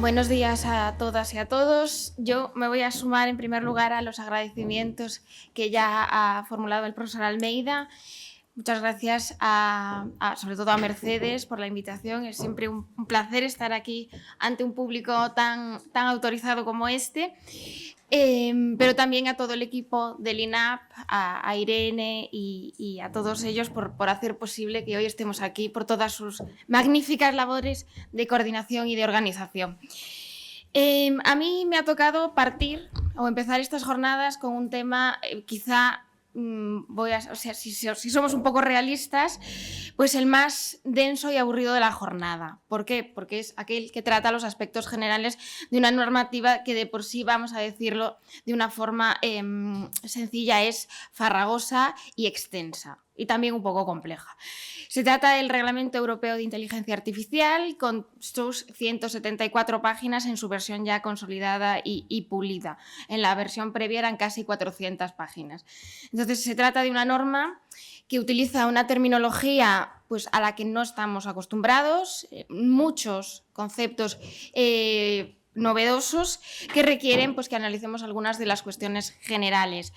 Buenos días a todas y a todos. Yo me voy a sumar en primer lugar a los agradecimientos que ya ha formulado el profesor Almeida. Muchas gracias sobre todo a Mercedes por la invitación. Es siempre un placer estar aquí ante un público tan autorizado como este. Pero también a todo el equipo del INAP, a Irene y a todos ellos por hacer posible que hoy estemos aquí, por todas sus magníficas labores de coordinación y de organización. A mí me ha tocado partir o empezar estas jornadas con un tema quizá, si somos un poco realistas, pues el más denso y aburrido de la jornada. ¿Por qué? Porque es aquel que trata los aspectos generales de una normativa que de por sí, vamos a decirlo de una forma sencilla, es farragosa y extensa, y también un poco compleja. Se trata del Reglamento Europeo de Inteligencia Artificial, con sus 174 páginas en su versión ya consolidada y pulida. En la versión previa eran casi 400 páginas. Entonces, se trata de una norma que utiliza una terminología pues, a la que no estamos acostumbrados, muchos conceptos novedosos que requieren pues, que analicemos algunas de las cuestiones generales.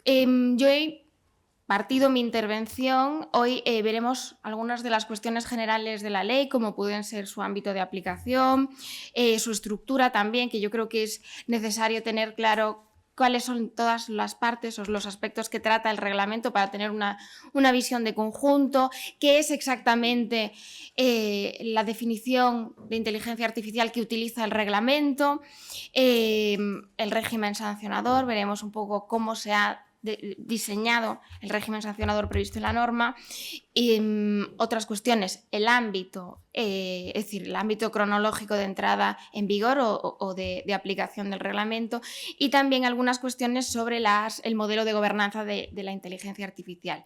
Yo he partido mi intervención, hoy veremos algunas de las cuestiones generales de la ley, como pueden ser su ámbito de aplicación, su estructura también, que yo creo que es necesario tener claro cuáles son todas las partes o los aspectos que trata el reglamento para tener una visión de conjunto, qué es exactamente la definición de inteligencia artificial que utiliza el reglamento, el régimen sancionador, veremos un poco cómo se ha diseñado el régimen sancionador previsto en la norma, y otras cuestiones, el ámbito, es decir, el ámbito cronológico de entrada en vigor o de aplicación del reglamento, y también algunas cuestiones sobre el modelo de gobernanza de la inteligencia artificial.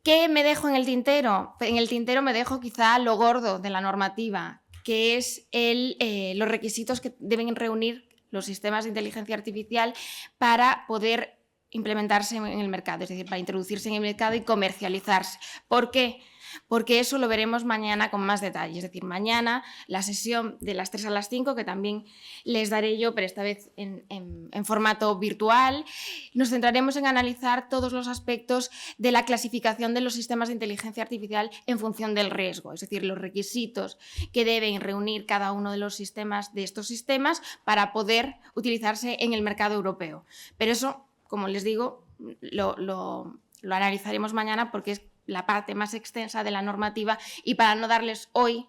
¿Qué me dejo en el tintero? En el tintero me dejo quizá lo gordo de la normativa, que es los requisitos que deben reunir los sistemas de inteligencia artificial para poder implementarse en el mercado, es decir, para introducirse en el mercado y comercializarse. ¿Por qué? Porque eso lo veremos mañana con más detalle. Es decir, mañana la sesión de las 3 a las 5, que también les daré yo, pero esta vez en formato virtual, nos centraremos en analizar todos los aspectos de la clasificación de los sistemas de inteligencia artificial en función del riesgo, es decir, los requisitos que deben reunir cada uno de los sistemas de estos sistemas para poder utilizarse en el mercado europeo. Pero eso, como les digo, lo analizaremos mañana porque es la parte más extensa de la normativa y para no darles hoy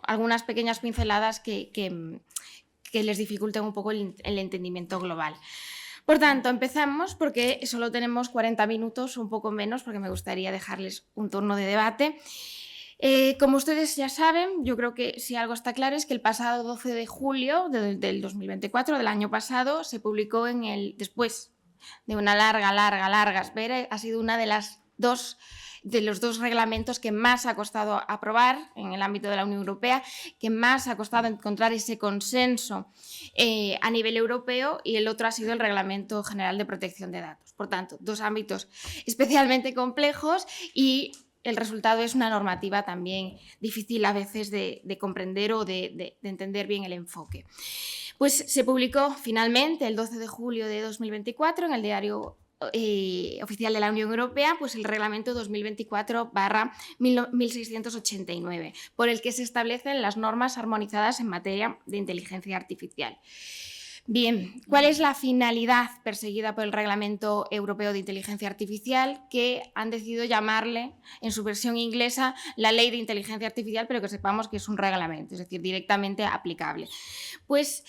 algunas pequeñas pinceladas que les dificulten un poco el entendimiento global. Por tanto, empezamos porque solo tenemos 40 minutos, un poco menos, porque me gustaría dejarles un turno de debate. Como ustedes ya saben, yo creo que si algo está claro es que el pasado 12 de julio del 2024, del año pasado, se publicó después de una larga espera, ha sido una de los dos reglamentos que más ha costado aprobar en el ámbito de la Unión Europea, que más ha costado encontrar ese consenso a nivel europeo, y el otro ha sido el Reglamento General de Protección de Datos. Por tanto, dos ámbitos especialmente complejos y el resultado es una normativa también difícil a veces de comprender o de entender bien el enfoque. Pues se publicó finalmente el 12 de julio de 2024 en el Diario Oficial de la Unión Europea, pues el Reglamento 2024/1689, por el que se establecen las normas armonizadas en materia de inteligencia artificial. Bien, ¿cuál es la finalidad perseguida por el Reglamento Europeo de Inteligencia Artificial, que han decidido llamarle, en su versión inglesa, la Ley de Inteligencia Artificial, pero que sepamos que es un reglamento, es decir, directamente aplicable? Pues,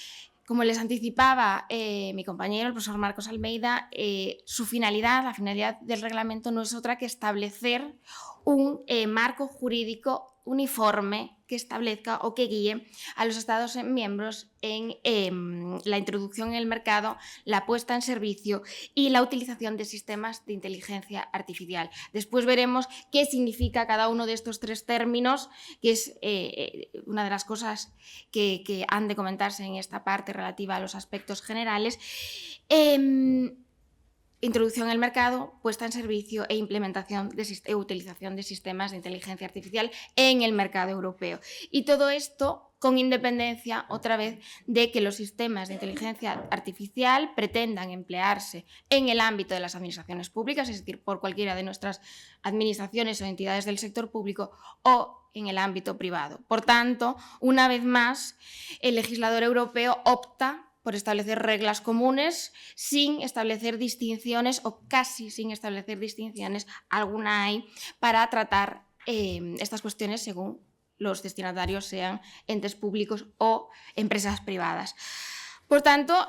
como les anticipaba mi compañero, el profesor Marcos Almeida, la finalidad del reglamento no es otra que establecer un marco jurídico uniforme que establezca o que guíe a los Estados miembros en la introducción en el mercado, la puesta en servicio y la utilización de sistemas de inteligencia artificial. Después veremos qué significa cada uno de estos tres términos, que es una de las cosas que han de comentarse en esta parte relativa a los aspectos generales. Introducción en el mercado, puesta en servicio e implementación e utilización de sistemas de inteligencia artificial en el mercado europeo. Y todo esto con independencia, otra vez, de que los sistemas de inteligencia artificial pretendan emplearse en el ámbito de las administraciones públicas, es decir, por cualquiera de nuestras administraciones o entidades del sector público, o en el ámbito privado. Por tanto, una vez más, el legislador europeo opta por establecer reglas comunes sin establecer distinciones, o casi sin establecer distinciones, alguna hay, para tratar estas cuestiones según los destinatarios sean entes públicos o empresas privadas. Por tanto,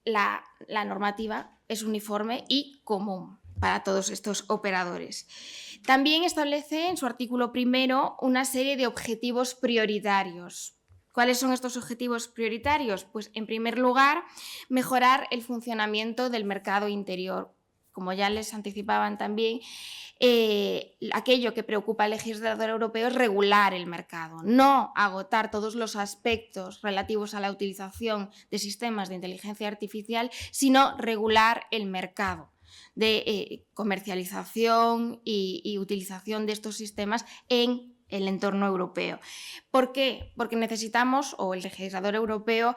la normativa es uniforme y común para todos estos operadores. También establece en su artículo 1 una serie de objetivos prioritarios. ¿Cuáles son estos objetivos prioritarios? Pues, en primer lugar, mejorar el funcionamiento del mercado interior. Como ya les anticipaban también, aquello que preocupa al legislador europeo es regular el mercado, no agotar todos los aspectos relativos a la utilización de sistemas de inteligencia artificial, sino regular el mercado de comercialización y utilización de estos sistemas en el entorno europeo. ¿Por qué? Porque necesitamos, o el legislador europeo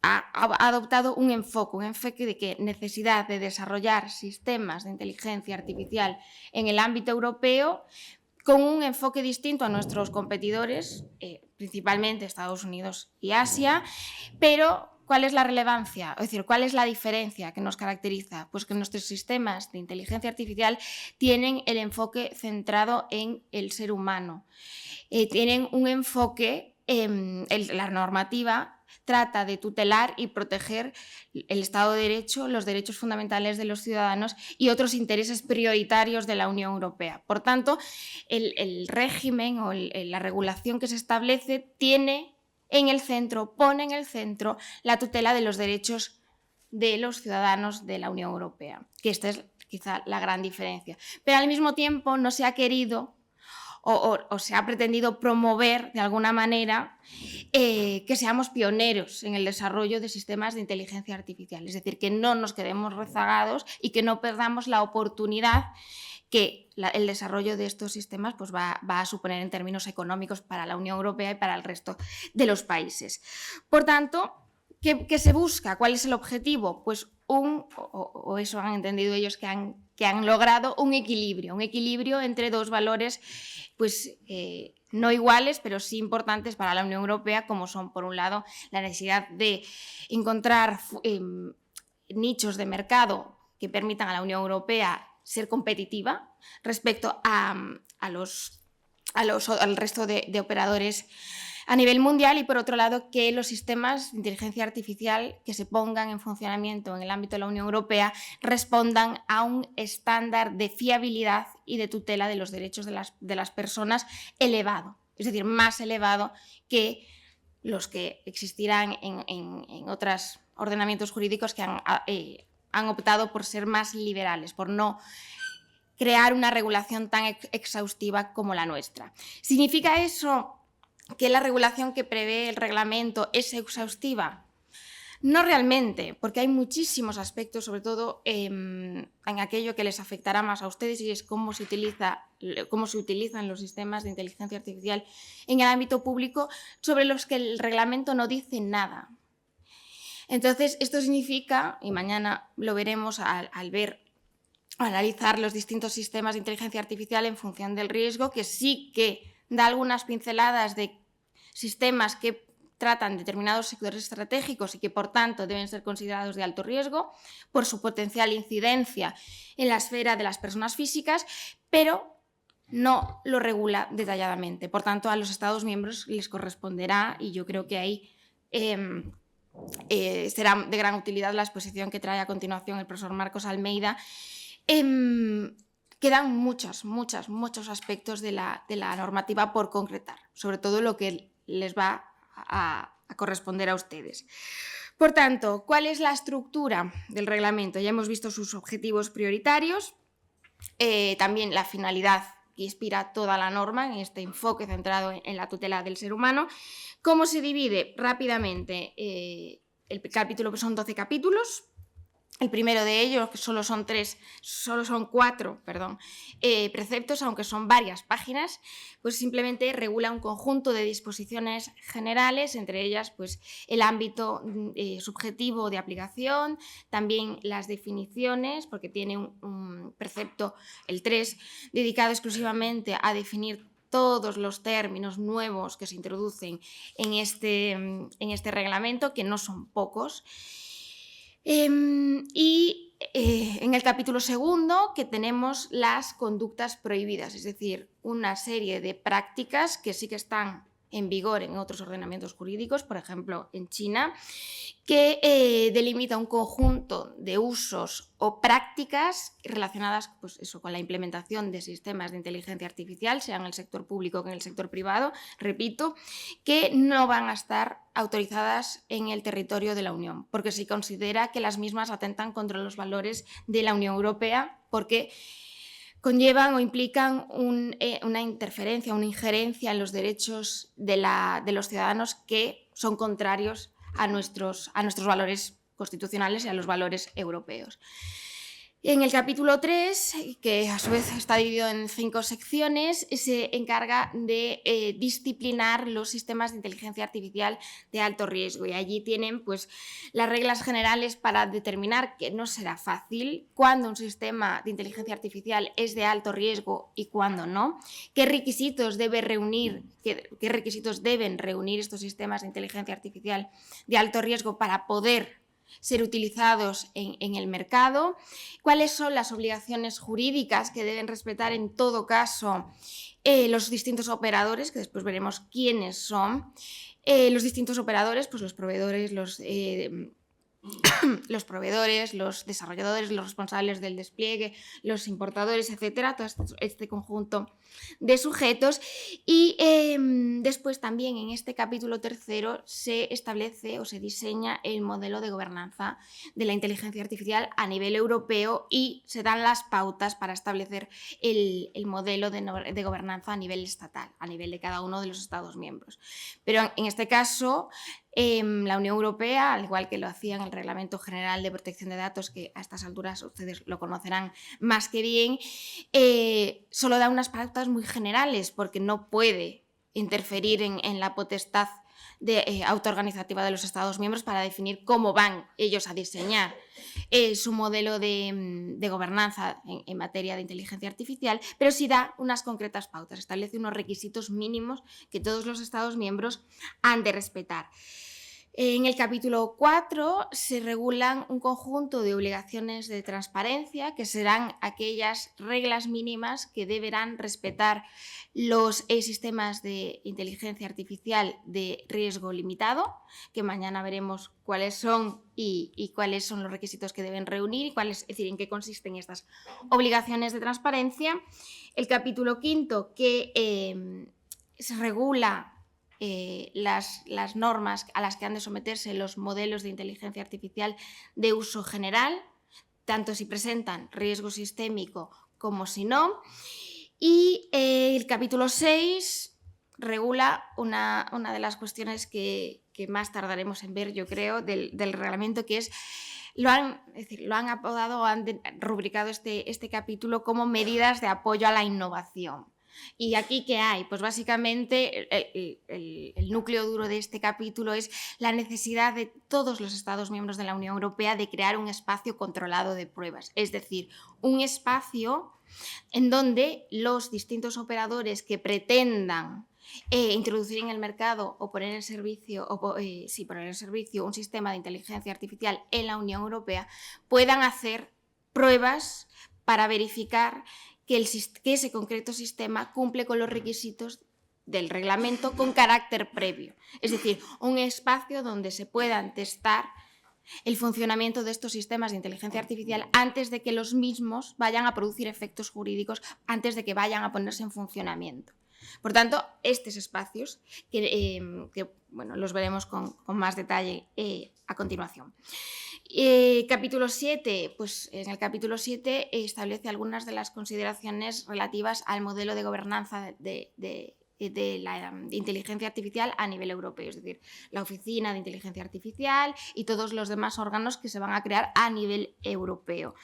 ha adoptado un enfoque de que necesidad de desarrollar sistemas de inteligencia artificial en el ámbito europeo con un enfoque distinto a nuestros competidores, principalmente Estados Unidos y Asia, pero ¿cuál es la relevancia? Es decir, ¿cuál es la diferencia que nos caracteriza? Pues que nuestros sistemas de inteligencia artificial tienen el enfoque centrado en el ser humano, tienen un enfoque, la normativa trata de tutelar y proteger el Estado de Derecho, los derechos fundamentales de los ciudadanos y otros intereses prioritarios de la Unión Europea. Por tanto, el régimen o la regulación que se establece pone en el centro la tutela de los derechos de los ciudadanos de la Unión Europea, que esta es quizá la gran diferencia. Pero al mismo tiempo no se ha querido o se ha pretendido promover de alguna manera que seamos pioneros en el desarrollo de sistemas de inteligencia artificial, es decir, que no nos quedemos rezagados y que no perdamos la oportunidad que el desarrollo de estos sistemas pues va a suponer en términos económicos para la Unión Europea y para el resto de los países. Por tanto, ¿qué se busca? ¿Cuál es el objetivo? Pues o eso han entendido ellos que han logrado un equilibrio entre dos valores pues, no iguales, pero sí importantes para la Unión Europea, como son, por un lado, la necesidad de encontrar nichos de mercado que permitan a la Unión Europea ser competitiva respecto al resto de operadores a nivel mundial, y por otro lado que los sistemas de inteligencia artificial que se pongan en funcionamiento en el ámbito de la Unión Europea respondan a un estándar de fiabilidad y de tutela de los derechos de las personas elevado, es decir, más elevado que los que existirán en otros ordenamientos jurídicos que han optado por ser más liberales, por no crear una regulación tan exhaustiva como la nuestra. ¿Significa eso que la regulación que prevé el reglamento es exhaustiva? No realmente, porque hay muchísimos aspectos, sobre todo en aquello que les afectará más a ustedes, y es cómo se utilizan los sistemas de inteligencia artificial en el ámbito público, sobre los que el reglamento no dice nada. Entonces, esto significa, y mañana lo veremos al analizar los distintos sistemas de inteligencia artificial en función del riesgo, que sí que da algunas pinceladas de sistemas que tratan determinados sectores estratégicos y que, por tanto, deben ser considerados de alto riesgo por su potencial incidencia en la esfera de las personas físicas, pero no lo regula detalladamente. Por tanto, a los Estados miembros les corresponderá, y yo creo que ahí será de gran utilidad la exposición que trae a continuación el profesor Marcos Almeida. Quedan muchos aspectos de la normativa por concretar, sobre todo lo que les va a corresponder a ustedes. Por tanto, ¿cuál es la estructura del reglamento? Ya hemos visto sus objetivos prioritarios, también la finalidad que inspira toda la norma en este enfoque centrado en la tutela del ser humano. ¿Cómo se divide? Rápidamente, el capítulo, pues son 12 capítulos. El primero de ellos, que solo son cuatro, preceptos, aunque son varias páginas, pues simplemente regula un conjunto de disposiciones generales, entre ellas pues, el ámbito subjetivo de aplicación, también las definiciones, porque tiene un precepto, el 3, dedicado exclusivamente a definir todos los términos nuevos que se introducen en este reglamento, que no son pocos. Y en el capítulo segundo, que tenemos las conductas prohibidas, es decir, una serie de prácticas que sí que están en vigor en otros ordenamientos jurídicos, por ejemplo, en China, que delimita un conjunto de usos o prácticas relacionadas pues eso, con la implementación de sistemas de inteligencia artificial, sea en el sector público o en el sector privado, repito, que no van a estar autorizadas en el territorio de la Unión, porque se considera que las mismas atentan contra los valores de la Unión Europea, porque conllevan o implican una interferencia, una injerencia en los derechos de los ciudadanos que son contrarios a nuestros valores constitucionales y a los valores europeos. En el capítulo 3, que a su vez está dividido en 5 secciones, se encarga de disciplinar los sistemas de inteligencia artificial de alto riesgo, y allí tienen pues, las reglas generales para determinar, que no será fácil, cuándo un sistema de inteligencia artificial es de alto riesgo y cuándo no, qué requisitos deben reunir estos sistemas de inteligencia artificial de alto riesgo para poder ser utilizados en el mercado, cuáles son las obligaciones jurídicas que deben respetar en todo caso los distintos operadores, que después veremos quiénes son, los distintos operadores, pues los proveedores, los desarrolladores, los responsables del despliegue, los importadores, etcétera, todo este conjunto de sujetos. Y después también en este capítulo tercero se establece o se diseña el modelo de gobernanza de la inteligencia artificial a nivel europeo y se dan las pautas para establecer el modelo de gobernanza a nivel estatal, a nivel de cada uno de los Estados miembros. Pero en este caso, la Unión Europea, al igual que lo hacía en el Reglamento General de Protección de Datos, que a estas alturas ustedes lo conocerán más que bien, solo da unas pautas muy generales porque no puede interferir en la potestad autoorganizativa de los Estados miembros para definir cómo van ellos a diseñar su modelo de gobernanza en materia de inteligencia artificial, pero sí da unas concretas pautas, establece unos requisitos mínimos que todos los Estados miembros han de respetar. En el capítulo 4 se regulan un conjunto de obligaciones de transparencia, que serán aquellas reglas mínimas que deberán respetar los sistemas de inteligencia artificial de riesgo limitado, que mañana veremos cuáles son y cuáles son los requisitos que deben reunir, es decir, en qué consisten estas obligaciones de transparencia. El capítulo 5 que se regula las normas a las que han de someterse los modelos de inteligencia artificial de uso general, tanto si presentan riesgo sistémico como si no. Y el capítulo 6 regula una de las cuestiones que más tardaremos en ver, yo creo, del reglamento, que es lo han apodado o han rubricado este capítulo como medidas de apoyo a la innovación. ¿Y aquí qué hay? Pues básicamente el núcleo duro de este capítulo es la necesidad de todos los Estados miembros de la Unión Europea de crear un espacio controlado de pruebas, es decir, un espacio en donde los distintos operadores que pretendan introducir en el mercado o poner en servicio un sistema de inteligencia artificial en la Unión Europea puedan hacer pruebas para verificar que ese concreto sistema cumple con los requisitos del reglamento con carácter previo. Es decir, un espacio donde se puedan testar el funcionamiento de estos sistemas de inteligencia artificial antes de que los mismos vayan a producir efectos jurídicos, antes de que vayan a ponerse en funcionamiento. Por tanto, estos espacios que los veremos con más detalle a continuación. Capítulo 7, pues en el capítulo 7 establece algunas de las consideraciones relativas al modelo de gobernanza de de la inteligencia artificial a nivel europeo, es decir, la Oficina de Inteligencia Artificial y todos los demás órganos que se van a crear a nivel europeo.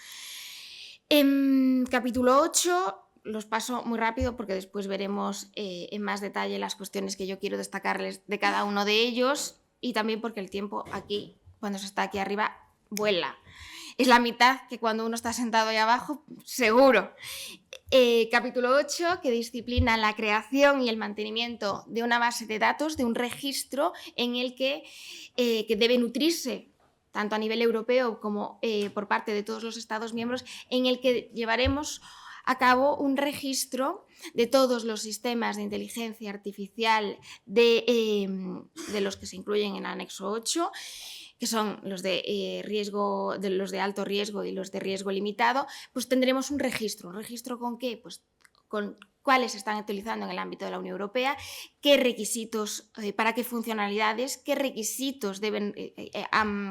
En capítulo 8 los paso muy rápido porque después veremos en más detalle las cuestiones que yo quiero destacarles de cada uno de ellos, y también porque el tiempo aquí, cuando se está aquí arriba, vuela. Es la mitad que cuando uno está sentado ahí abajo, seguro. Capítulo 8, que disciplina la creación y el mantenimiento de una base de datos, de un registro en el que debe nutrirse tanto a nivel europeo como por parte de todos los Estados miembros, en el que llevaremos a cabo un registro de todos los sistemas de inteligencia artificial de los que se incluyen en el anexo 8, que son los de riesgo, los de alto riesgo y los de riesgo limitado. Pues tendremos un registro. ¿Un registro con qué? Pues con cuáles se están utilizando en el ámbito de la Unión Europea, qué requisitos, para qué funcionalidades, qué requisitos deben, es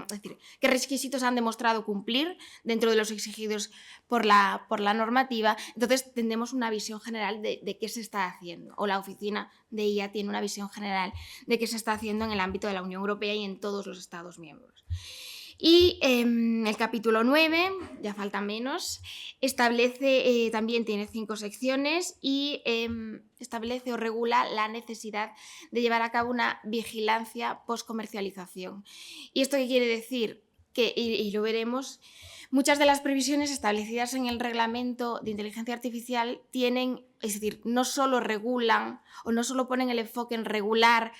decir, qué requisitos han demostrado cumplir dentro de los exigidos por la normativa. Entonces tendremos una visión general de qué se está haciendo, o la oficina de IA tiene una visión general de qué se está haciendo en el ámbito de la Unión Europea y en todos los Estados miembros. Y el capítulo 9, ya falta menos, establece, también tiene 5 secciones y establece o regula la necesidad de llevar a cabo una vigilancia post-comercialización. ¿Y esto qué quiere decir? Que, y lo veremos, muchas de las previsiones establecidas en el reglamento de inteligencia artificial tienen, es decir, no solo regulan o no solo ponen el enfoque en regular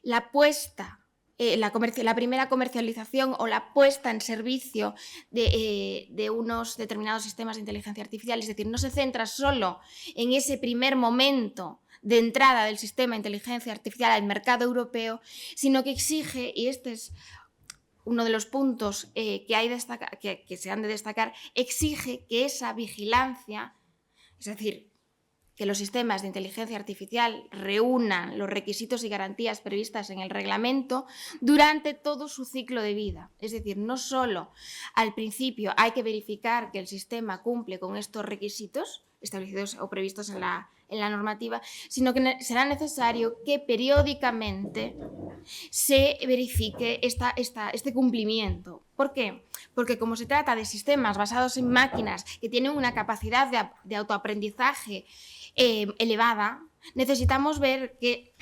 la puesta, la primera comercialización o la puesta en servicio de unos determinados sistemas de inteligencia artificial, es decir, no se centra solo en ese primer momento de entrada del sistema de inteligencia artificial al mercado europeo, sino que exige, y este es uno de los puntos que se han de destacar, exige que esa vigilancia, es decir, que los sistemas de inteligencia artificial reúnan los requisitos y garantías previstas en el reglamento durante todo su ciclo de vida. Es decir, no solo al principio hay que verificar que el sistema cumple con estos requisitos establecidos o previstos en la normativa, sino que será necesario que periódicamente se verifique este cumplimiento. ¿Por qué? Porque como se trata de sistemas basados en máquinas que tienen una capacidad de autoaprendizaje elevada, necesitamos ver que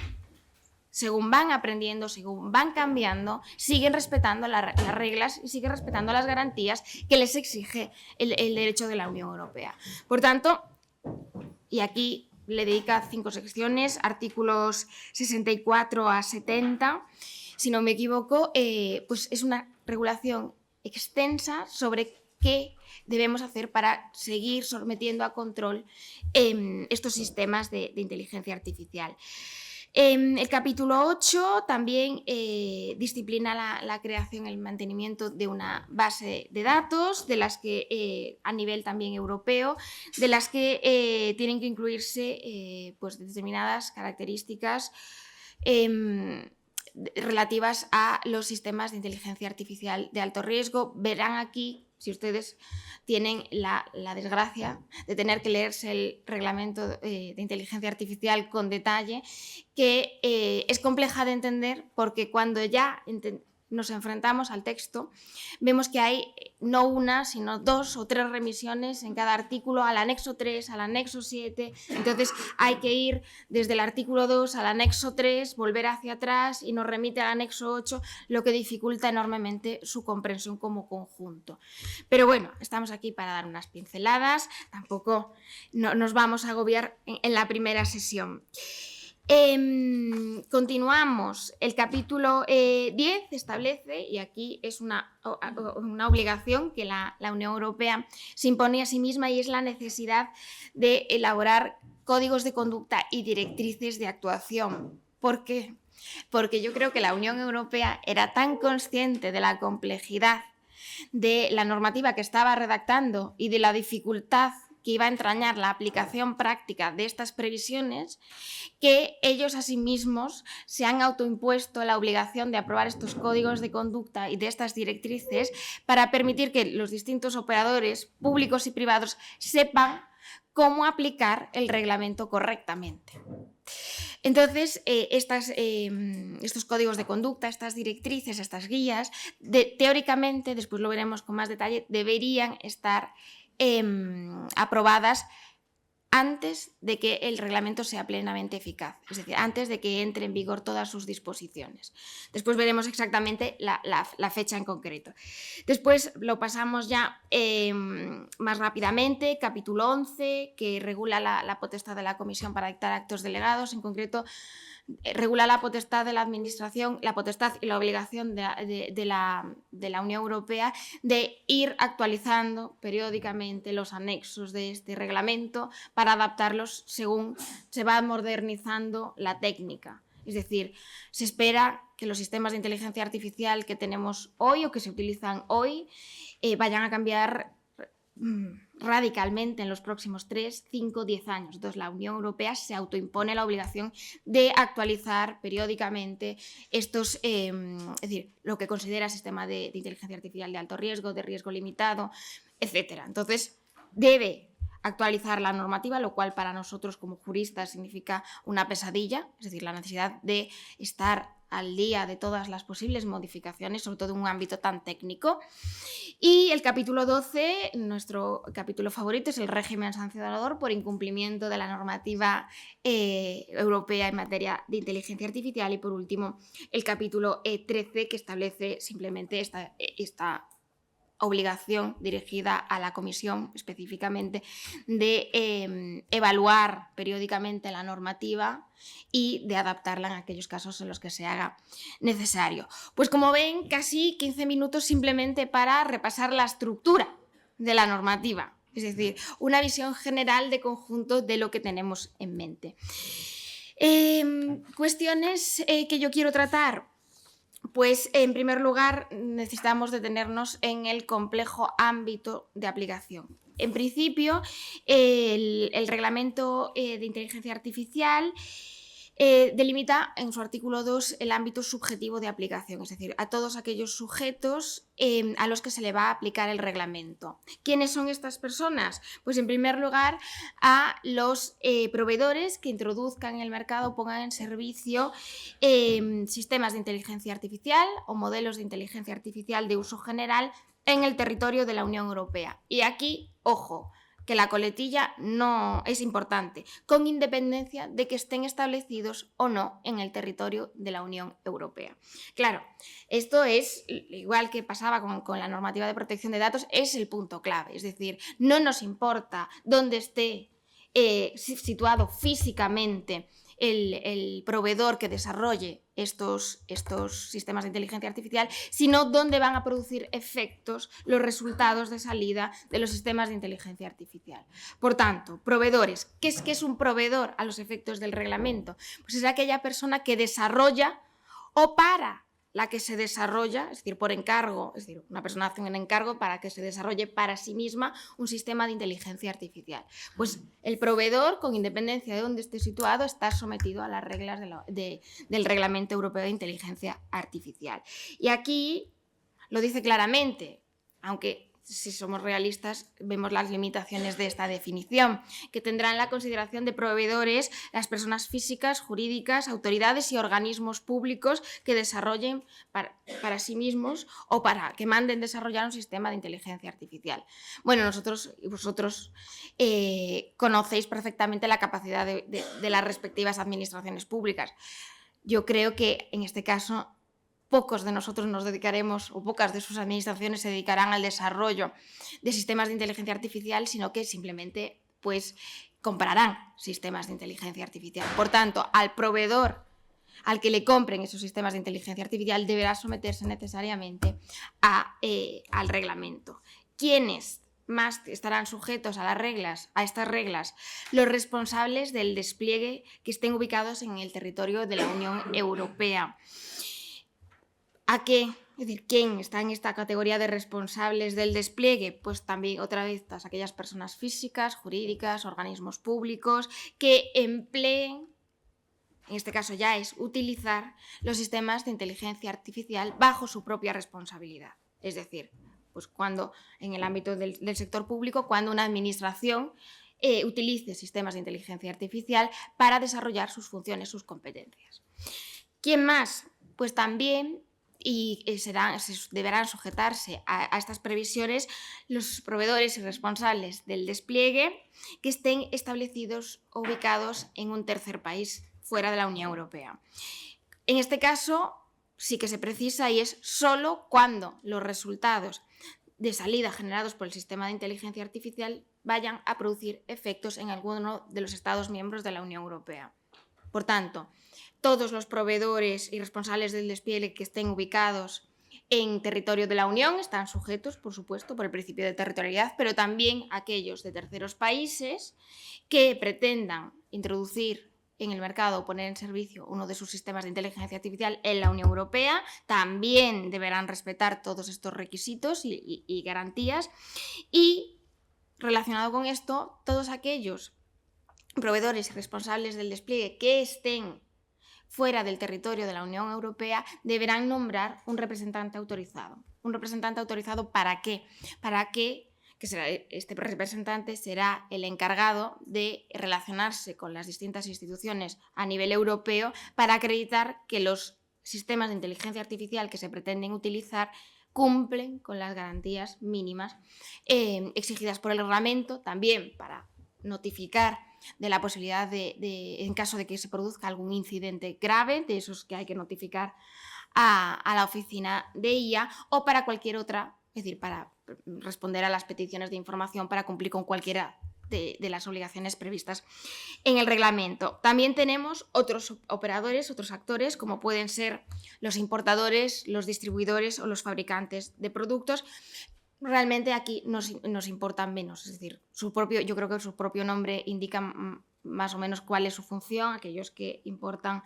según van aprendiendo, según van cambiando, siguen respetando las reglas y siguen respetando las garantías que les exige el derecho de la Unión Europea. Por tanto, y aquí le dedica 5 secciones, artículos 64 a 70, si no me equivoco, pues es una regulación extensa sobre qué debemos hacer para seguir sometiendo a control estos sistemas de inteligencia artificial. El capítulo 8 también disciplina la creación y el mantenimiento de una base de datos, de las que a nivel también europeo, de las que tienen que incluirse pues determinadas características relativas a los sistemas de inteligencia artificial de alto riesgo. Verán aquí, si ustedes tienen la desgracia de tener que leerse el reglamento de inteligencia artificial con detalle, que es compleja de entender porque cuando ya nos enfrentamos al texto, vemos que hay no una, sino 2 o 3 remisiones en cada artículo al anexo 3, al anexo 7. Entonces hay que ir desde el artículo 2 al anexo 3, volver hacia atrás y nos remite al anexo 8, lo que dificulta enormemente su comprensión como conjunto. Pero bueno, estamos aquí para dar unas pinceladas, tampoco nos vamos a agobiar en la primera sesión. Continuamos. El capítulo 10 establece, y aquí es una obligación que la Unión Europea se impone a sí misma, y es la necesidad de elaborar códigos de conducta y directrices de actuación. ¿Por qué? Porque yo creo que la Unión Europea era tan consciente de la complejidad de la normativa que estaba redactando y de la dificultad que iba a entrañar la aplicación práctica de estas previsiones, que ellos a sí mismos se han autoimpuesto la obligación de aprobar estos códigos de conducta y de estas directrices para permitir que los distintos operadores públicos y privados sepan cómo aplicar el reglamento correctamente. Entonces, estos códigos de conducta, estas directrices, estas guías, teóricamente, después lo veremos con más detalle, deberían estar aprobadas antes de que el reglamento sea plenamente eficaz, es decir, antes de que entre en vigor todas sus disposiciones. Después veremos exactamente la fecha en concreto. Después lo pasamos ya más rápidamente, capítulo 11, que regula la potestad de la Comisión para dictar actos delegados, en concreto regula la potestad de la Administración, la potestad y la obligación de la Unión Europea de ir actualizando periódicamente los anexos de este reglamento para adaptarlos según se va modernizando la técnica. Es decir, se espera que los sistemas de inteligencia artificial que tenemos hoy o que se utilizan hoy vayan a cambiar radicalmente en los próximos 3, 5, 10 años. Entonces, la Unión Europea se autoimpone la obligación de actualizar periódicamente estos, es decir, lo que considera sistema de inteligencia artificial de alto riesgo, de riesgo limitado, etc. Entonces, debe actualizar la normativa, lo cual para nosotros como juristas significa una pesadilla, es decir, la necesidad de estar al día de todas las posibles modificaciones, sobre todo en un ámbito tan técnico. Y el capítulo 12, nuestro capítulo favorito, es el régimen sancionador por incumplimiento de la normativa europea en materia de inteligencia artificial. Y por último, el capítulo 13, que establece simplemente esta obligación dirigida a la Comisión específicamente de evaluar periódicamente la normativa y de adaptarla en aquellos casos en los que se haga necesario. Pues como ven, casi 15 minutos simplemente para repasar la estructura de la normativa, es decir, una visión general de conjunto de lo que tenemos en mente. Cuestiones que yo quiero tratar. Pues, en primer lugar, necesitamos detenernos en el complejo ámbito de aplicación. En principio, el reglamento de inteligencia artificial delimita en su artículo 2 el ámbito subjetivo de aplicación, es decir, a todos aquellos sujetos a los que se le va a aplicar el reglamento. ¿Quiénes son estas personas? Pues en primer lugar a los proveedores que introduzcan en el mercado, pongan en servicio sistemas de inteligencia artificial o modelos de inteligencia artificial de uso general en el territorio de la Unión Europea. Y aquí, ojo, que la coletilla no es importante, con independencia de que estén establecidos o no en el territorio de la Unión Europea. Claro, esto es, igual que pasaba con la normativa de protección de datos, es el punto clave, es decir, no nos importa dónde esté situado físicamente el proveedor que desarrolle estos sistemas de inteligencia artificial, sino dónde van a producir efectos los resultados de salida de los sistemas de inteligencia artificial. Por tanto, proveedores. ¿Qué es un proveedor a los efectos del reglamento? Pues es aquella persona que desarrolla o para la que se desarrolla, es decir, por encargo, es decir, una persona hace un encargo para que se desarrolle para sí misma un sistema de inteligencia artificial. Pues el proveedor, con independencia de dónde esté situado, está sometido a las reglas del Reglamento Europeo de Inteligencia Artificial. Y aquí lo dice claramente, aunque si somos realistas, vemos las limitaciones de esta definición, que tendrán la consideración de proveedores las personas físicas, jurídicas, autoridades y organismos públicos que desarrollen para sí mismos o para que manden desarrollar un sistema de inteligencia artificial. Bueno, nosotros y vosotros conocéis perfectamente la capacidad de las respectivas administraciones públicas. Yo creo que en este caso pocos de nosotros nos dedicaremos, o pocas de sus administraciones se dedicarán al desarrollo de sistemas de inteligencia artificial, sino que simplemente pues, comprarán sistemas de inteligencia artificial. Por tanto, al proveedor al que le compren esos sistemas de inteligencia artificial deberá someterse necesariamente al reglamento. ¿Quiénes más estarán sujetos a estas reglas? Los responsables del despliegue que estén ubicados en el territorio de la Unión Europea. ¿A qué? Es decir, ¿quién está en esta categoría de responsables del despliegue? Pues también, otra vez, todas aquellas personas físicas, jurídicas, organismos públicos que empleen, en este caso ya es utilizar los sistemas de inteligencia artificial bajo su propia responsabilidad. Es decir, pues cuando en el ámbito del sector público, cuando una administración utilice sistemas de inteligencia artificial para desarrollar sus funciones, sus competencias. ¿Quién más? Pues también deberán sujetarse a estas previsiones los proveedores y responsables del despliegue que estén establecidos o ubicados en un tercer país fuera de la Unión Europea. En este caso sí que se precisa, y es solo cuando los resultados de salida generados por el sistema de inteligencia artificial vayan a producir efectos en alguno de los Estados miembros de la Unión Europea. Por tanto, todos los proveedores y responsables del despliegue que estén ubicados en territorio de la Unión están sujetos, por supuesto, por el principio de territorialidad, pero también aquellos de terceros países que pretendan introducir en el mercado o poner en servicio uno de sus sistemas de inteligencia artificial en la Unión Europea también deberán respetar todos estos requisitos y garantías. Y relacionado con esto, todos aquellos proveedores y responsables del despliegue que estén fuera del territorio de la Unión Europea deberán nombrar un representante autorizado. ¿Un representante autorizado para qué? Para que este representante será el encargado de relacionarse con las distintas instituciones a nivel europeo para acreditar que los sistemas de inteligencia artificial que se pretenden utilizar cumplen con las garantías mínimas exigidas por el reglamento, también para notificar de la posibilidad en caso de que se produzca algún incidente grave, de esos que hay que notificar a la oficina de IA, o para cualquier otra, es decir, para responder a las peticiones de información para cumplir con cualquiera de las obligaciones previstas en el reglamento. También tenemos otros operadores, otros actores, como pueden ser los importadores, los distribuidores o los fabricantes de productos. Realmente aquí nos importan menos, es decir, yo creo que su propio nombre indica más o menos cuál es su función, aquellos que importan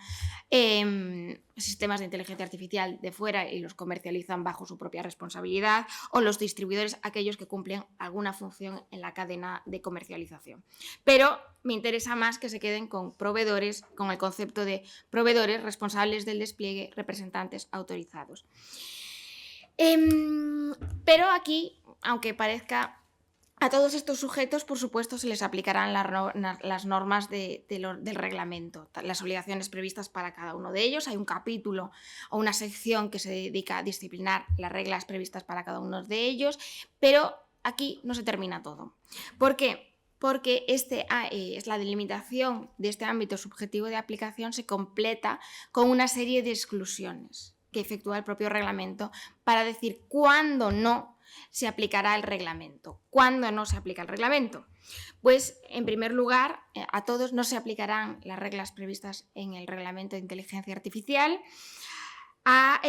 sistemas de inteligencia artificial de fuera y los comercializan bajo su propia responsabilidad, o los distribuidores, aquellos que cumplen alguna función en la cadena de comercialización. Pero me interesa más que se queden con proveedores, con el concepto de proveedores responsables del despliegue, representantes autorizados. Pero aquí, aunque parezca, a todos estos sujetos, por supuesto, se les aplicarán las normas del reglamento, las obligaciones previstas para cada uno de ellos. Hay un capítulo o una sección que se dedica a disciplinar las reglas previstas para cada uno de ellos, pero aquí no se termina todo. ¿Por qué? Porque es la delimitación de este ámbito subjetivo de aplicación se completa con una serie de exclusiones que efectúa el propio reglamento para decir cuándo no se aplicará el reglamento. ¿Cuándo no se aplica el reglamento? Pues, en primer lugar, a todos no se aplicarán las reglas previstas en el reglamento de inteligencia artificial a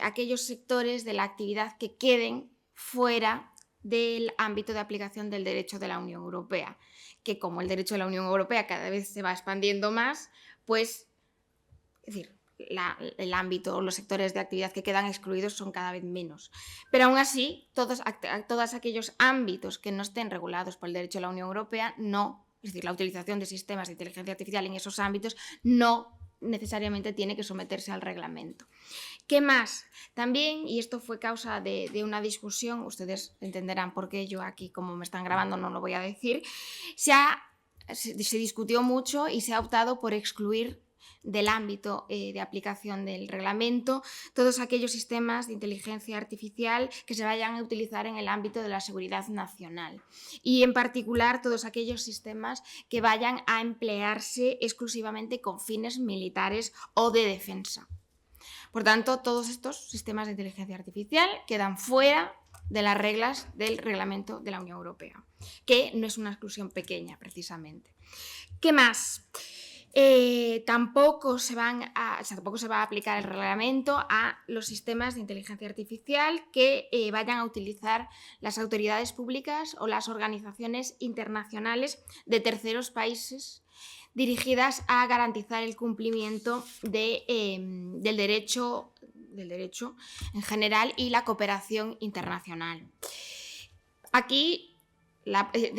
aquellos sectores de la actividad que queden fuera del ámbito de aplicación del derecho de la Unión Europea, que como el derecho de la Unión Europea cada vez se va expandiendo más, pues, es decir, el ámbito o los sectores de actividad que quedan excluidos son cada vez menos. Pero aún así, todos aquellos ámbitos que no estén regulados por el derecho de la Unión Europea, es decir, la utilización de sistemas de inteligencia artificial en esos ámbitos no necesariamente tiene que someterse al reglamento. ¿Qué más? También, y esto fue causa de una discusión, ustedes entenderán por qué yo aquí, como me están grabando, no lo voy a decir, se discutió mucho y se ha optado por excluir del ámbito de aplicación del reglamento todos aquellos sistemas de inteligencia artificial que se vayan a utilizar en el ámbito de la seguridad nacional y en particular todos aquellos sistemas que vayan a emplearse exclusivamente con fines militares o de defensa. Por tanto, todos estos sistemas de inteligencia artificial quedan fuera de las reglas del reglamento de la Unión Europea, que no es una exclusión pequeña precisamente. ¿Qué más? Tampoco se va a aplicar el reglamento a los sistemas de inteligencia artificial que vayan a utilizar las autoridades públicas o las organizaciones internacionales de terceros países dirigidas a garantizar el cumplimiento del derecho en general y la cooperación internacional. Aquí,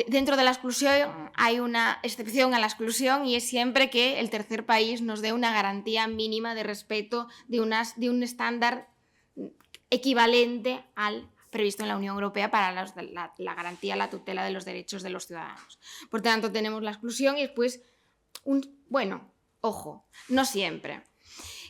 dentro de la exclusión hay una excepción a la exclusión y es siempre que el tercer país nos dé una garantía mínima de respeto de un estándar equivalente al previsto en la Unión Europea para la garantía, la tutela de los derechos de los ciudadanos. Por tanto, tenemos la exclusión y después, bueno, ojo, no siempre.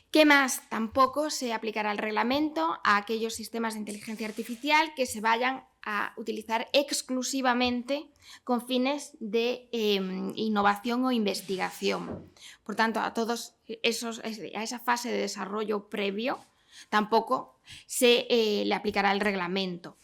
¿Qué más? Tampoco se aplicará el reglamento a aquellos sistemas de inteligencia artificial que se vayan a utilizar exclusivamente con fines de innovación o investigación. Por tanto, a esa fase de desarrollo previo tampoco se le aplicará el reglamento.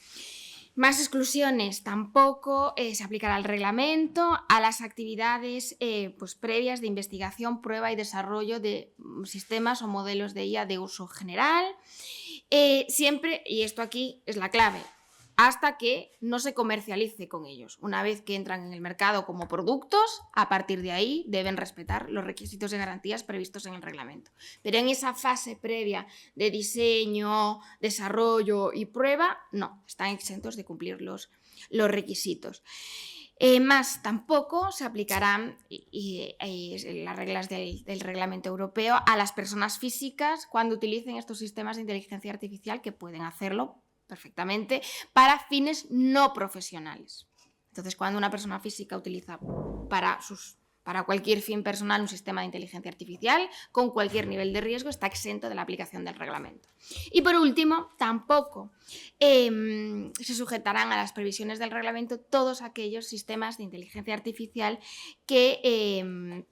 Más exclusiones, tampoco se aplicará el reglamento a las actividades pues previas de investigación, prueba y desarrollo de sistemas o modelos de IA de uso general. Siempre, y esto aquí es la clave, hasta que no se comercialice con ellos. Una vez que entran en el mercado como productos, a partir de ahí deben respetar los requisitos de garantías previstos en el reglamento. Pero en esa fase previa de diseño, desarrollo y prueba, no, están exentos de cumplir los requisitos. Más tampoco se aplicarán las reglas del reglamento europeo a las personas físicas cuando utilicen estos sistemas de inteligencia artificial, que pueden hacerlo perfectamente para fines no profesionales. Entonces, cuando una persona física utiliza para cualquier fin personal un sistema de inteligencia artificial con cualquier nivel de riesgo, está exento de la aplicación del reglamento. Y por último, tampoco se sujetarán a las previsiones del reglamento todos aquellos sistemas de inteligencia artificial que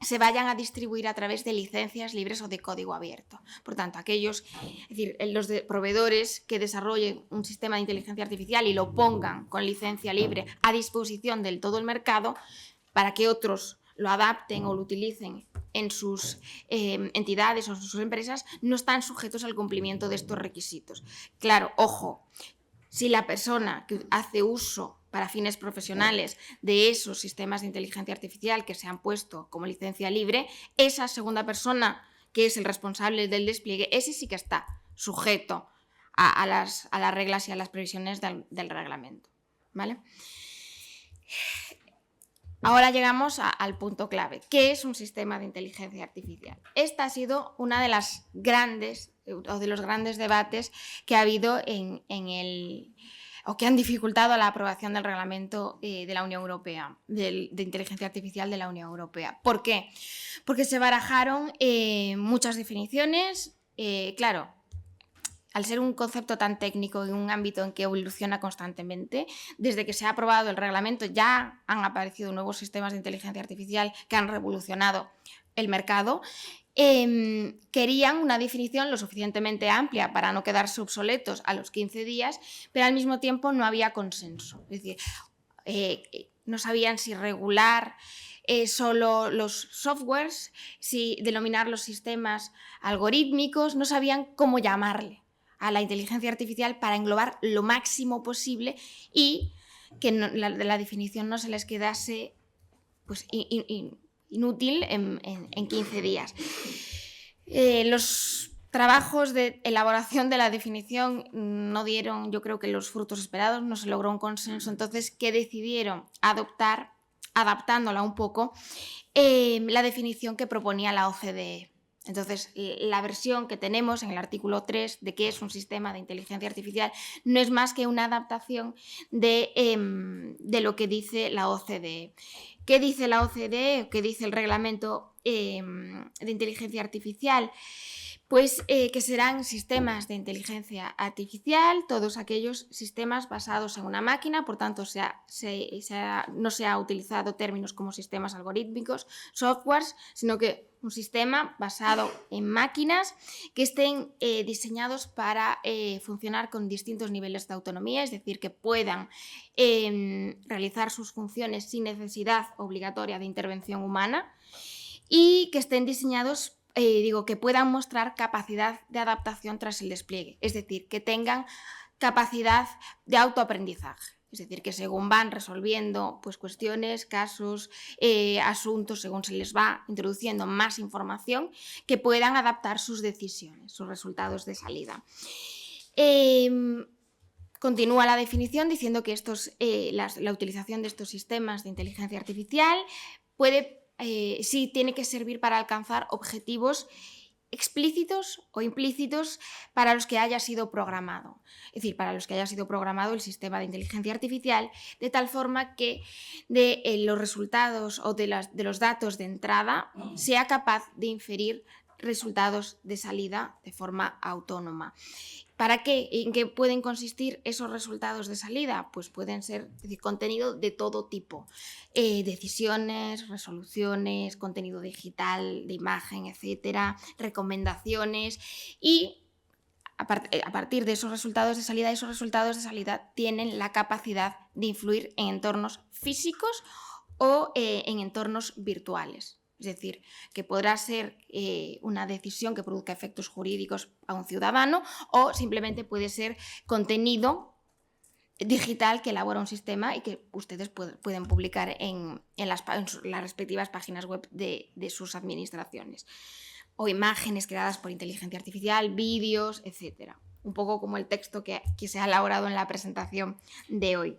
se vayan a distribuir a través de licencias libres o de código abierto. Por tanto, aquellos, es decir, los proveedores que desarrollen un sistema de inteligencia artificial y lo pongan con licencia libre a disposición del todo el mercado para que otros lo adapten o lo utilicen en sus entidades o en sus empresas, no están sujetos al cumplimiento de estos requisitos. Claro, ojo, si la persona que hace uso para fines profesionales de esos sistemas de inteligencia artificial que se han puesto como licencia libre, esa segunda persona que es el responsable del despliegue, ese sí que está sujeto a las reglas y a las previsiones del reglamento, ¿vale? Ahora llegamos al punto clave. ¿Qué es un sistema de inteligencia artificial? Esta ha sido una de las grandes o de los grandes debates que ha habido o que han dificultado la aprobación del reglamento de la Unión Europea, de inteligencia artificial de la Unión Europea. ¿Por qué? Porque se barajaron muchas definiciones, claro. Al ser un concepto tan técnico y un ámbito en que evoluciona constantemente, desde que se ha aprobado el reglamento ya han aparecido nuevos sistemas de inteligencia artificial que han revolucionado el mercado. Querían una definición lo suficientemente amplia para no quedarse obsoletos a los 15 días, pero al mismo tiempo no había consenso. Es decir, no sabían si regular solo los softwares, si denominar los sistemas algorítmicos, no sabían cómo llamarle a la inteligencia artificial para englobar lo máximo posible y que la definición no se les quedase pues, inútil en 15 días. Los trabajos de elaboración de la definición no dieron, yo creo, que los frutos esperados, no se logró un consenso, entonces, ¿qué decidieron? Adoptar, adaptándola un poco, la definición que proponía la OCDE. Entonces, la versión que tenemos en el artículo 3 de qué es un sistema de inteligencia artificial no es más que una adaptación de lo que dice la OCDE. ¿Qué dice la OCDE? ¿Qué dice el reglamento de inteligencia artificial? Pues que serán sistemas de inteligencia artificial, todos aquellos sistemas basados en una máquina, por tanto no se ha utilizado términos como sistemas algorítmicos, softwares, sino que un sistema basado en máquinas que estén diseñados para funcionar con distintos niveles de autonomía, es decir, que puedan realizar sus funciones sin necesidad obligatoria de intervención humana y que estén diseñados que puedan mostrar capacidad de adaptación tras el despliegue, es decir, que tengan capacidad de autoaprendizaje, es decir, que según van resolviendo pues, cuestiones, casos, asuntos, según se les va introduciendo más información, que puedan adaptar sus decisiones, sus resultados de salida. Continúa la definición diciendo que la utilización de estos sistemas de inteligencia artificial sí tiene que servir para alcanzar objetivos explícitos o implícitos para los que haya sido programado. Es decir, para los que haya sido programado el sistema de inteligencia artificial, de tal forma que de los resultados o de los datos de entrada sea capaz de inferir resultados de salida de forma autónoma. ¿Para qué? ¿En qué pueden consistir esos resultados de salida? Pues pueden ser, es decir, contenido de todo tipo. Decisiones, resoluciones, contenido digital, de imagen, etcétera, recomendaciones y a partir de esos resultados de salida tienen la capacidad de influir en entornos físicos o en entornos virtuales. Es decir, que podrá ser una decisión que produzca efectos jurídicos a un ciudadano o simplemente puede ser contenido digital que elabora un sistema y que ustedes pueden publicar en las respectivas páginas web de sus administraciones. O imágenes creadas por inteligencia artificial, vídeos, etc. Un poco como el texto que se ha elaborado en la presentación de hoy.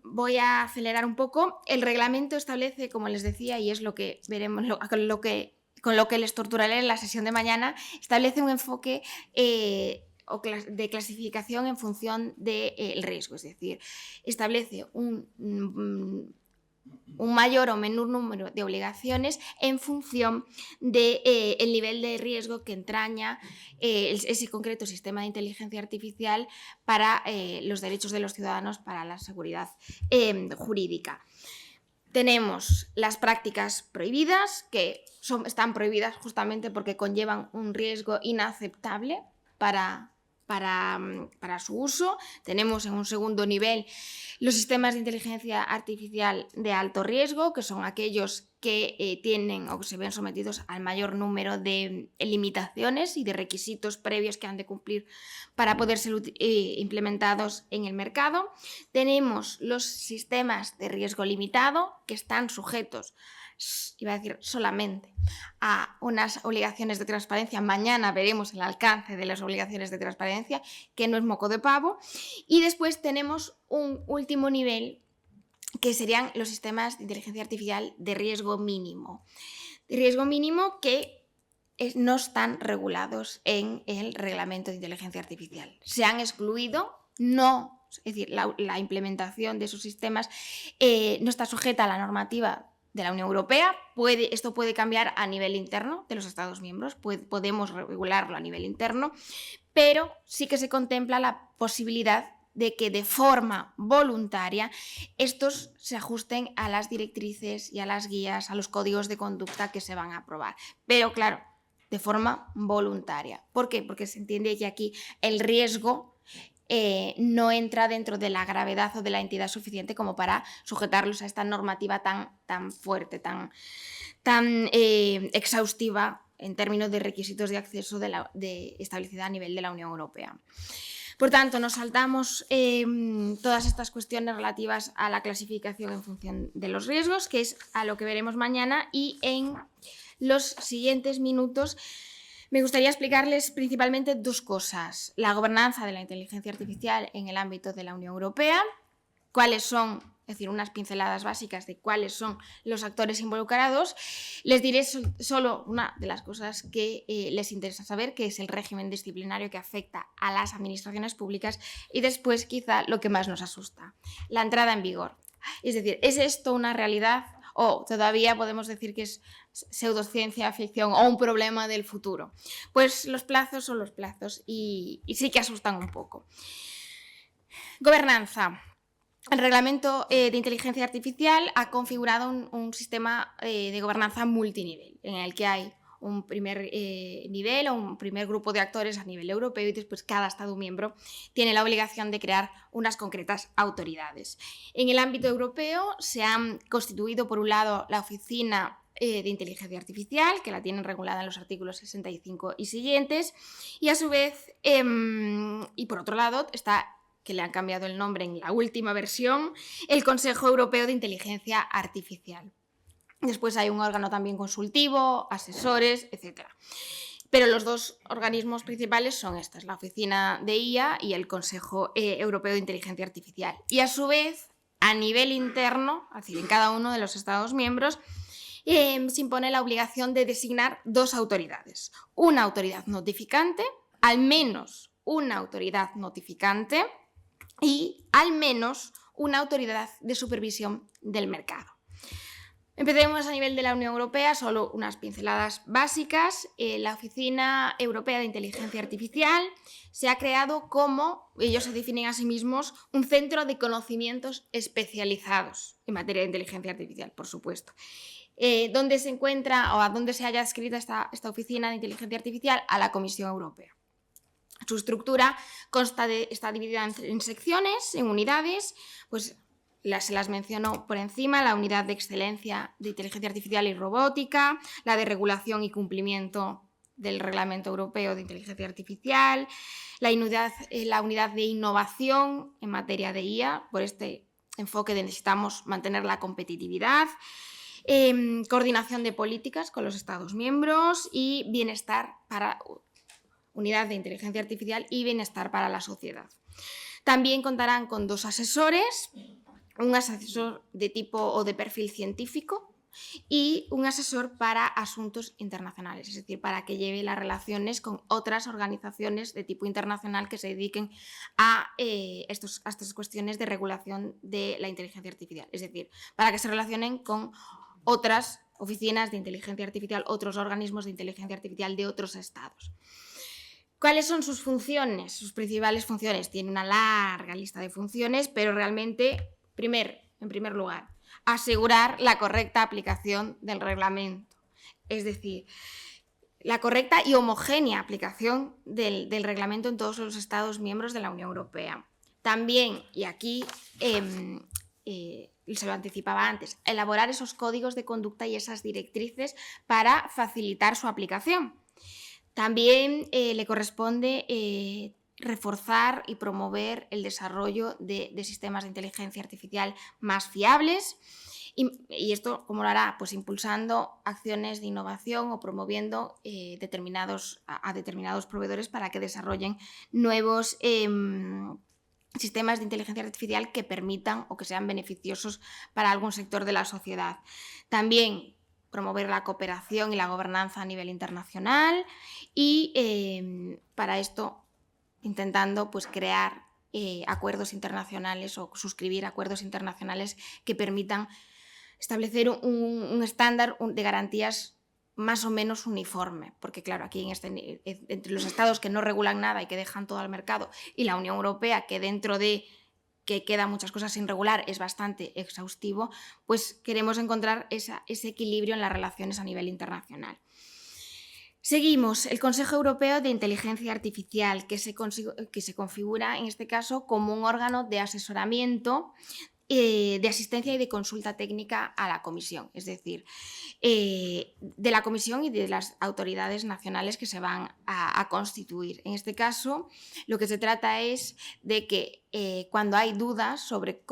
Voy a acelerar un poco. El reglamento establece, como les decía, y es lo que veremos, con lo que les torturaré en la sesión de mañana, establece un enfoque de clasificación en función del riesgo, es decir, establece un mayor o menor número de obligaciones en función del nivel de riesgo que entraña ese concreto sistema de inteligencia artificial para los derechos de los ciudadanos, para la seguridad jurídica. Tenemos las prácticas prohibidas, que están prohibidas justamente porque conllevan un riesgo inaceptable para su uso. Tenemos en un segundo nivel los sistemas de inteligencia artificial de alto riesgo, que son aquellos que tienen o que se ven sometidos al mayor número de limitaciones y de requisitos previos que han de cumplir para poder ser implementados en el mercado. Tenemos los sistemas de riesgo limitado, que están sujetos, iba a decir solamente, a unas obligaciones de transparencia. Mañana veremos el alcance de las obligaciones de transparencia, que no es moco de pavo. Y después tenemos un último nivel, que serían los sistemas de inteligencia artificial de riesgo mínimo. De riesgo mínimo que no están regulados en el reglamento de inteligencia artificial. Se han excluido, es decir, la implementación de esos sistemas no está sujeta a la normativa de la Unión Europea. Esto puede cambiar a nivel interno de los Estados miembros, podemos regularlo a nivel interno, pero sí que se contempla la posibilidad de que de forma voluntaria estos se ajusten a las directrices y a las guías, a los códigos de conducta que se van a aprobar. Pero claro, de forma voluntaria. ¿Por qué? Porque se entiende que aquí el riesgo no entra dentro de la gravedad o de la entidad suficiente como para sujetarlos a esta normativa tan fuerte, tan exhaustiva en términos de requisitos de acceso establecida a nivel de la Unión Europea. Por tanto, nos saltamos todas estas cuestiones relativas a la clasificación en función de los riesgos, que es a lo que veremos mañana, y en los siguientes minutos me gustaría explicarles principalmente dos cosas: la gobernanza de la inteligencia artificial en el ámbito de la Unión Europea, cuáles son, es decir, unas pinceladas básicas de cuáles son los actores involucrados. Les diré solo una de las cosas que les interesa saber, que es el régimen disciplinario que afecta a las administraciones públicas, y después quizá lo que más nos asusta, la entrada en vigor. Es decir, ¿es esto una realidad o todavía podemos decir que es pseudociencia ficción o un problema del futuro? Pues los plazos son los plazos y sí que asustan un poco. Gobernanza. El reglamento de inteligencia artificial ha configurado un sistema de gobernanza multinivel, en el que hay un primer nivel o un primer grupo de actores a nivel europeo, y después cada Estado miembro tiene la obligación de crear unas concretas autoridades. En el ámbito europeo se han constituido, por un lado, la Oficina de Inteligencia Artificial, que la tienen regulada en los artículos 65 y siguientes, y a su vez, y por otro lado, está, que le han cambiado el nombre en la última versión, el Consejo Europeo de Inteligencia Artificial. Después hay un órgano también consultivo, asesores, etc. Pero los dos organismos principales son estos, la Oficina de IA y el Consejo Europeo de Inteligencia Artificial. Y a su vez, a nivel interno, es decir, en cada uno de los Estados miembros, se impone la obligación de designar 2 autoridades. Una autoridad notificante, al menos una autoridad notificante, y al menos una autoridad de supervisión del mercado. Empecemos a nivel de la Unión Europea, solo unas pinceladas básicas. La Oficina Europea de Inteligencia Artificial se ha creado como, ellos se definen a sí mismos, un centro de conocimientos especializados en materia de inteligencia artificial, por supuesto. ¿Dónde se encuentra o a dónde se haya adscrita esta Oficina de Inteligencia Artificial? A la Comisión Europea. Su estructura está dividida en secciones, en unidades, pues se las menciono por encima: la unidad de excelencia de inteligencia artificial y robótica, la de regulación y cumplimiento del Reglamento Europeo de Inteligencia Artificial, la unidad de innovación en materia de IA, por este enfoque de necesitamos mantener la competitividad, coordinación de políticas con los Estados miembros y bienestar para unidad de inteligencia artificial y bienestar para la sociedad. También contarán con 2 asesores, un asesor de tipo o de perfil científico y un asesor para asuntos internacionales, es decir, para que lleve las relaciones con otras organizaciones de tipo internacional que se dediquen a estas cuestiones de regulación de la inteligencia artificial, es decir, para que se relacionen con otras oficinas de inteligencia artificial, otros organismos de inteligencia artificial de otros estados. ¿Cuáles son sus funciones? Sus principales funciones. Tiene una larga lista de funciones, pero realmente, en primer lugar, asegurar la correcta aplicación del reglamento. Es decir, la correcta y homogénea aplicación del reglamento en todos los Estados miembros de la Unión Europea. También, y aquí se lo anticipaba antes, elaborar esos códigos de conducta y esas directrices para facilitar su aplicación. También le corresponde reforzar y promover el desarrollo de sistemas de inteligencia artificial más fiables. Y esto, ¿cómo lo hará? Pues impulsando acciones de innovación o promoviendo a determinados proveedores para que desarrollen nuevos sistemas de inteligencia artificial que permitan o que sean beneficiosos para algún sector de la sociedad. También promover la cooperación y la gobernanza a nivel internacional y para esto intentando pues, crear acuerdos internacionales o suscribir acuerdos internacionales que permitan establecer un estándar de garantías más o menos uniforme, porque claro, aquí entre los estados que no regulan nada y que dejan todo al mercado y la Unión Europea que dentro de que quedan muchas cosas sin regular, es bastante exhaustivo, pues queremos encontrar ese equilibrio en las relaciones a nivel internacional. Seguimos, el Consejo Europeo de Inteligencia Artificial, que se configura en este caso como un órgano de asesoramiento, de asistencia y de consulta técnica a la Comisión, es decir, de la Comisión y de las autoridades nacionales que se van a constituir. En este caso, lo que se trata es de que cuando hay dudas sobre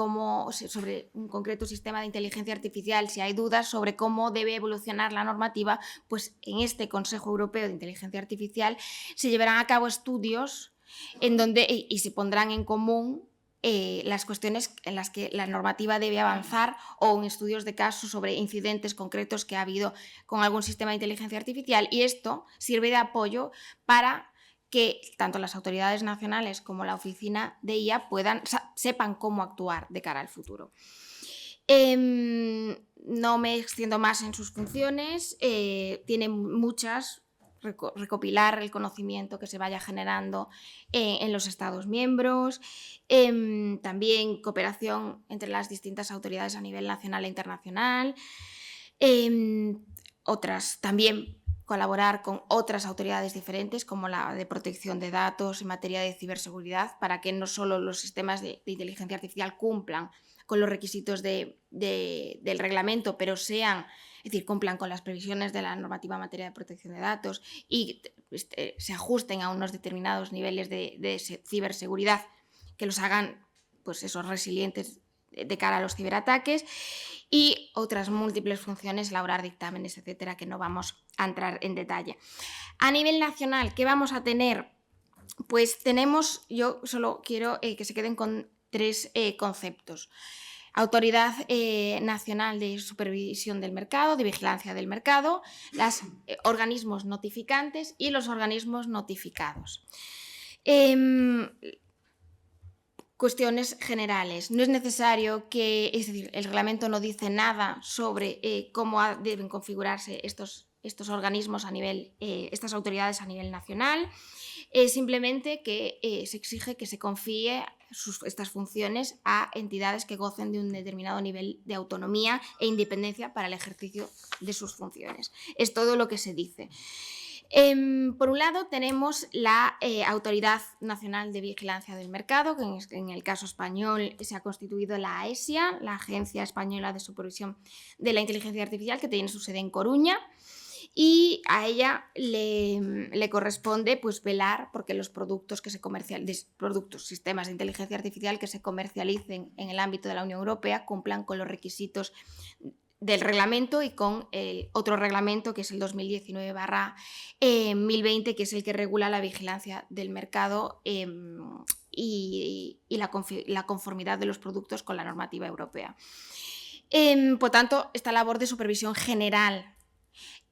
un concreto sistema de inteligencia artificial, si hay dudas sobre cómo debe evolucionar la normativa, pues en este Consejo Europeo de Inteligencia Artificial se llevarán a cabo estudios en donde y se pondrán en común las cuestiones en las que la normativa debe avanzar o en estudios de casos sobre incidentes concretos que ha habido con algún sistema de inteligencia artificial, y esto sirve de apoyo para que tanto las autoridades nacionales como la oficina de IA sepan cómo actuar de cara al futuro. No me extiendo más en sus funciones, tiene muchas. Recopilar el conocimiento que se vaya generando en los Estados miembros, también cooperación entre las distintas autoridades a nivel nacional e internacional, también colaborar con otras autoridades diferentes como la de protección de datos en materia de ciberseguridad para que no solo los sistemas de inteligencia artificial cumplan con los requisitos del reglamento, pero cumplan con las previsiones de la normativa en materia de protección de datos y se ajusten a unos determinados niveles de ciberseguridad que los hagan pues, resilientes de cara a los ciberataques, y otras múltiples funciones, elaborar dictámenes, etcétera, que no vamos a entrar en detalle. A nivel nacional, ¿qué vamos a tener? Pues yo solo quiero que se queden con 3 conceptos. Autoridad Nacional de Supervisión del Mercado, de Vigilancia del Mercado, los organismos notificantes y los organismos notificados. Cuestiones generales. No es necesario es decir, el reglamento no dice nada sobre cómo deben configurarse estos organismos a nivel, estas autoridades a nivel nacional. Simplemente que se exige que se confíe estas funciones a entidades que gocen de un determinado nivel de autonomía e independencia para el ejercicio de sus funciones. Es todo lo que se dice. Por un lado tenemos la Autoridad Nacional de Vigilancia del Mercado, que en el caso español se ha constituido la AESIA, la Agencia Española de Supervisión de la Inteligencia Artificial, que tiene su sede en Coruña, y a ella le corresponde pues, velar porque los productos que se sistemas de inteligencia artificial que se comercialicen en el ámbito de la Unión Europea cumplan con los requisitos del reglamento y con el otro reglamento que es el 2019/1020, que es el que regula la vigilancia del mercado y la conformidad de los productos con la normativa europea. Por tanto, esta labor de supervisión general.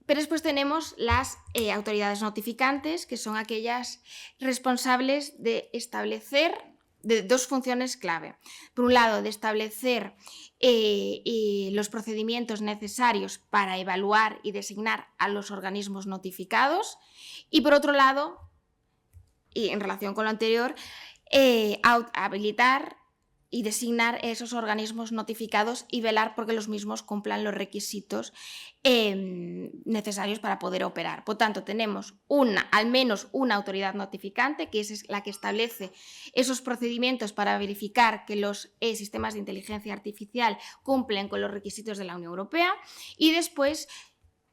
Pero después tenemos las autoridades notificantes, que son aquellas responsables de establecer dos funciones clave. Por un lado, de establecer los procedimientos necesarios para evaluar y designar a los organismos notificados y, por otro lado, y en relación con lo anterior, habilitar y designar esos organismos notificados y velar porque los mismos cumplan los requisitos necesarios para poder operar. Por tanto, tenemos al menos una autoridad notificante, que es la que establece esos procedimientos para verificar que los sistemas de inteligencia artificial cumplen con los requisitos de la Unión Europea, y después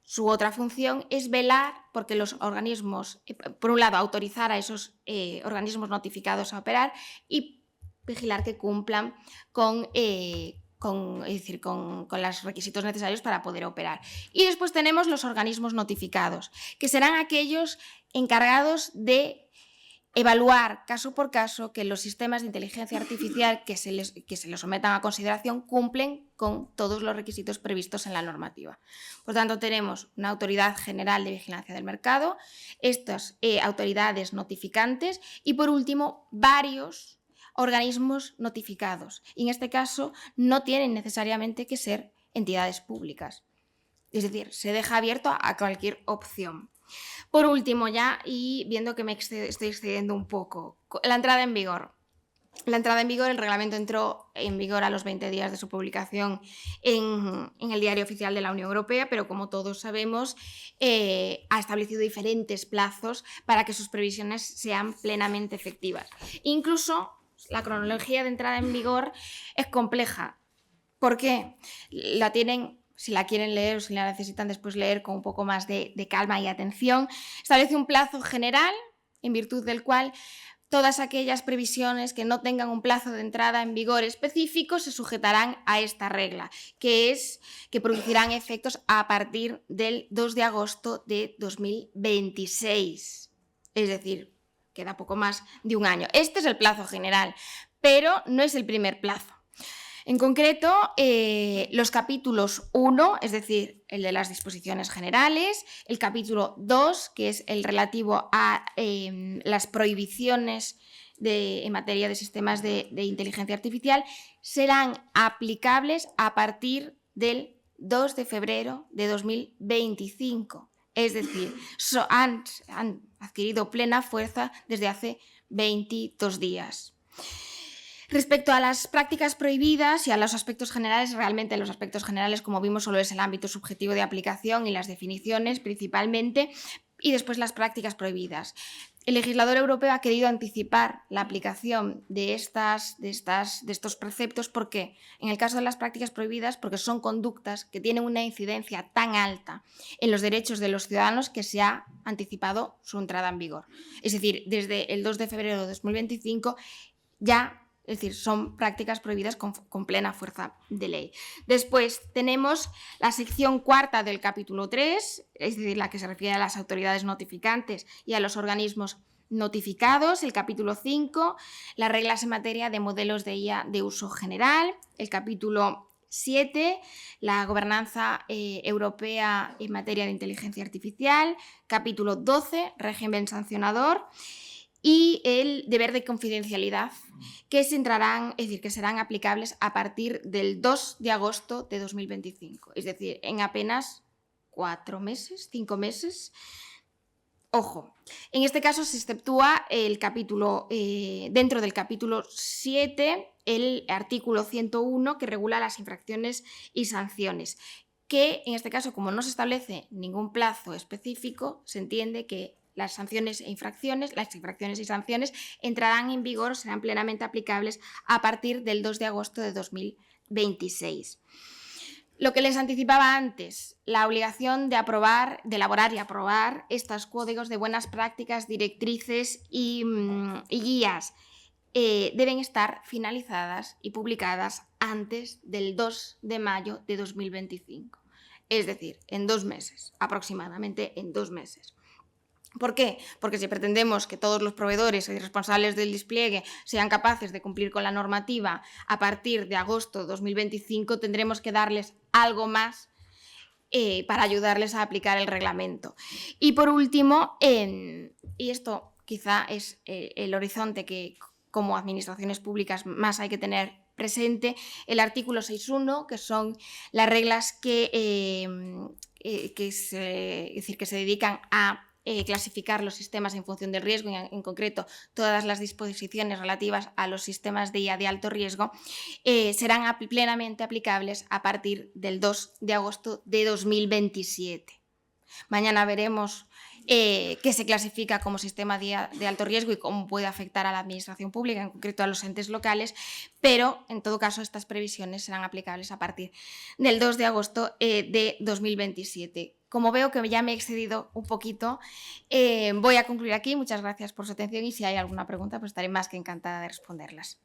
su otra función es velar porque los organismos, por un lado, autorizar a esos organismos notificados a operar y vigilar que cumplan con los requisitos necesarios para poder operar. Y después tenemos los organismos notificados, que serán aquellos encargados de evaluar caso por caso que los sistemas de inteligencia artificial que se les sometan a consideración cumplen con todos los requisitos previstos en la normativa. Por tanto, tenemos una Autoridad General de Vigilancia del Mercado, estas autoridades notificantes y, por último, varios organismos notificados. Y en este caso no tienen necesariamente que ser entidades públicas. Es decir, se deja abierto a cualquier opción. Por último, ya, y viendo que me estoy excediendo un poco, la entrada en vigor. La entrada en vigor, el reglamento entró en vigor a los 20 días de su publicación en el Diario Oficial de la Unión Europea, pero como todos sabemos, ha establecido diferentes plazos para que sus previsiones sean plenamente efectivas. Incluso la cronología de entrada en vigor es compleja. ¿Por qué? La tienen, si la quieren leer o si la necesitan después leer con un poco más de calma y atención, establece un plazo general en virtud del cual todas aquellas previsiones que no tengan un plazo de entrada en vigor específico se sujetarán a esta regla, que es que producirán efectos a partir del 2 de agosto de 2026. Es decir, queda poco más de un año. Este es el plazo general, pero no es el primer plazo. En concreto, los capítulos 1, es decir, el de las disposiciones generales, el capítulo 2, que es el relativo a las prohibiciones en materia de sistemas de inteligencia artificial, serán aplicables a partir del 2 de febrero de 2025. Es decir, han adquirido plena fuerza desde hace 22 días. Respecto a las prácticas prohibidas y a los aspectos generales, realmente los aspectos generales, como vimos, solo es el ámbito subjetivo de aplicación y las definiciones principalmente, y después las prácticas prohibidas. El legislador europeo ha querido anticipar la aplicación de estos preceptos porque, en el caso de las prácticas prohibidas, porque son conductas que tienen una incidencia tan alta en los derechos de los ciudadanos que se ha anticipado su entrada en vigor. Es decir, desde el 2 de febrero de 2025 ya. Es decir, son prácticas prohibidas con plena fuerza de ley. Después tenemos la sección cuarta del capítulo 3, es decir, la que se refiere a las autoridades notificantes y a los organismos notificados, el capítulo 5, las reglas en materia de modelos de IA de uso general, el capítulo 7, la gobernanza europea en materia de inteligencia artificial, capítulo 12, régimen sancionador, y el deber de confidencialidad, que serán aplicables a partir del 2 de agosto de 2025, es decir, en apenas 4 meses, 5 meses. Ojo, en este caso se exceptúa el capítulo, dentro del capítulo 7, el artículo 101 que regula las infracciones y sanciones, que en este caso, como no se establece ningún plazo específico, se entiende que las infracciones y sanciones entrarán en vigor o serán plenamente aplicables a partir del 2 de agosto de 2026. Lo que les anticipaba antes, la obligación de elaborar y aprobar estos códigos de buenas prácticas, directrices y guías deben estar finalizadas y publicadas antes del 2 de mayo de 2025. Es decir, en 2 meses, aproximadamente en 2 meses. ¿Por qué? Porque si pretendemos que todos los proveedores y responsables del despliegue sean capaces de cumplir con la normativa a partir de agosto de 2025, tendremos que darles algo más para ayudarles a aplicar el reglamento. Y por último, y esto quizá es el horizonte que como administraciones públicas más hay que tener presente, el artículo 6.1, que son las reglas que se dedican a clasificar los sistemas en función del riesgo, y en concreto todas las disposiciones relativas a los sistemas de IA de alto riesgo, serán plenamente aplicables a partir del 2 de agosto de 2027. Mañana veremos qué se clasifica como sistema de IA de alto riesgo y cómo puede afectar a la administración pública, en concreto a los entes locales, pero en todo caso estas previsiones serán aplicables a partir del 2 de agosto de 2027. Como veo que ya me he excedido un poquito, voy a concluir aquí. Muchas gracias por su atención y si hay alguna pregunta, pues estaré más que encantada de responderlas.